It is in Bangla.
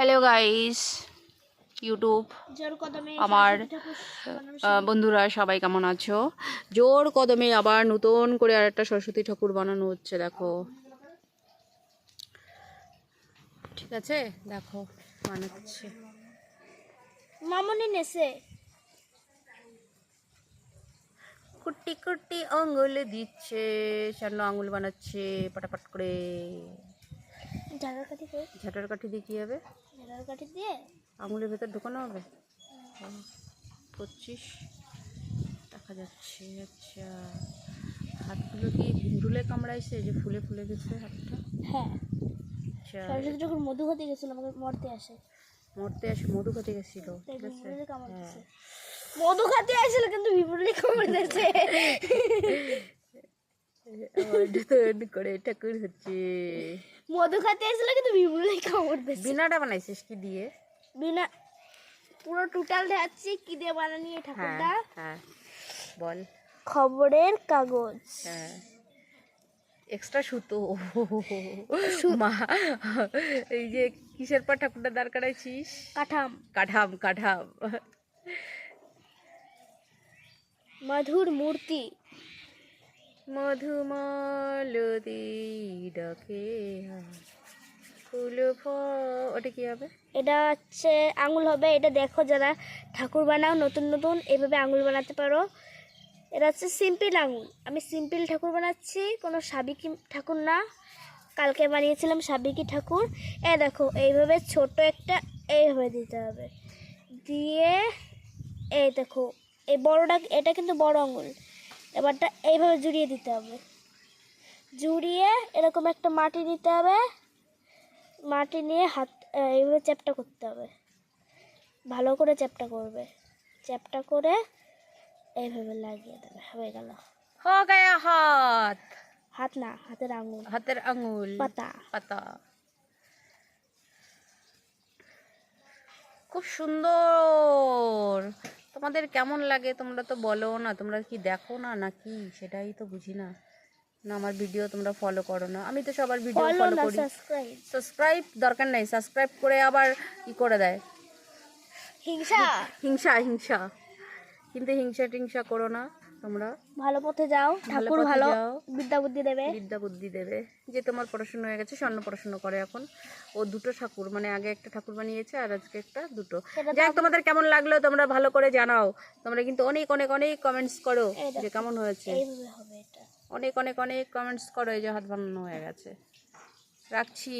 হ্যালো গাইস ইউটিউব আমার বন্ধুরা সবাই কেমন আছো? জোর কদমে আবার নতুন করে আরেকটা সরস্বতী ঠাকুর বানানো হচ্ছে। দেখো, ঠিক আছে, দেখো বানাচ্ছে মামনি নেছে কুটি কুটি আঙুল দিচ্ছে, সামনে আঙুল বানাচ্ছে পাটাপাট করে। ঝাড়ার কাঠি করে ঝাঁটার কাঠি দিয়ে কি হবে? ঝাড়ার কাঠি দিয়ে আঙুলের ভেতর ঢোকানো হবে। 25 দেখা যাচ্ছে। আচ্ছা, হাতগুলো কি ভিন্ডুলে কামড়াইছে যে ফুলে ফুলে গেছে হাতটা? হ্যাঁ, আচ্ছা, সরস্বতী যখন মধু হতে গেছিল আমাকে মরতে আসে, মরতে আসে মধু খেতে গেছিল। ঠিক আছে, ভিমরুলে কামড় দিয়েছে। মধু খাতে আসছিল কিন্তু ভিমরুলে কামড় দিয়েছে। করে ঠাকুর হচ্ছে। মধু খাতে আসছিল কিন্তু ভিমরুলে কামড় দিয়েছে। বিনাটা বানাইছিস কি দিয়ে? বিনা পুরো টোটাল দেখাচ্ছি কি দিয়ে বানানি এই ঠাকুরটা। হ্যাঁ, বল। খবরের কাগজ, হ্যাঁ, এক্সট্রা সুতো। মা, এই যে কিসের পর ঠাকুরটা দাঁড় করাইছিস? কাঠাম, কাঠাম কাঠাম। মধুর মূর্তি, মধুমালতি ডাকে ফুল ওটা কি হবে? এটা হচ্ছে আঙুল হবে। এটা দেখো যারা ঠাকুর বানাও নতুন নতুন এভাবে আঙুল বানাতে পারো। এটা হচ্ছে সিম্পল আঙুল। আমি সিম্পল ঠাকুর বানাচ্ছি, কোনো সাবেকি ঠাকুর না। কালকে বানিয়েছিলাম সাবেকি ঠাকুর। দেখো এইভাবে ছোট একটা এইভাবে দিতে হবে, দিয়ে এই দেখো এই বড়টা, এটা কিন্তু বড় আঙুল। এবারটা এইভাবে জুড়িয়ে দিতে হবে, জুড়িয়ে এরকম একটা মাটি নিতে হবে। মাটি নিয়ে হাত এইভাবে চ্যাপটা করতে হবে, ভালো করে চ্যাপটা করবে। চ্যাপটা করে এইভাবে লাগিয়ে দেবে, হয়ে গেল। হো গায়া হাত। হাত না, হাতের আঙুল, হাতের আঙুল, পাতা। পাতা। খুব সুন্দর। তোমাদের কেমন লাগে তোমরা তো বলো না, তোমরা কি দেখো না নাকি সেটাই তো বুঝি না। না আমার ভিডিও তোমরা ফলো করো না। আমি তো সবার ভিডিও ফলো করি। সাবস্ক্রাইব দরকার নাই, সাবস্ক্রাইব করে আবার কি করে দেয়? হিংসা, হিংসা হিংসা। কিন্তু হিংসা টিংসা করো না তোমরা। ভালো পথে যাও, ঠাকুর ভালো বিদ্যা বুদ্ধি দেবে। বিদ্যা বুদ্ধি দেবে। যে তোমার পড়াশোনা হয়ে গেছে, স্বর্ণ পড়াশোনা করে এখন। ও দুটো ঠাকুর, মানে আগে একটা ঠাকুর বানিয়েছে আর আজকে একটা, দুটো। যাই তোমাদের কেমন লাগলো তোমরা ভালো করে জানাও। তোমরা কিন্তু অনেক অনেক অনেক কমেন্টস করো যে কেমন হয়েছে। এইভাবে হবে এটা। অনেক অনেক অনেক কমেন্টস করো। এই যে হাত বানানো হয়ে গেছে। রাখছি।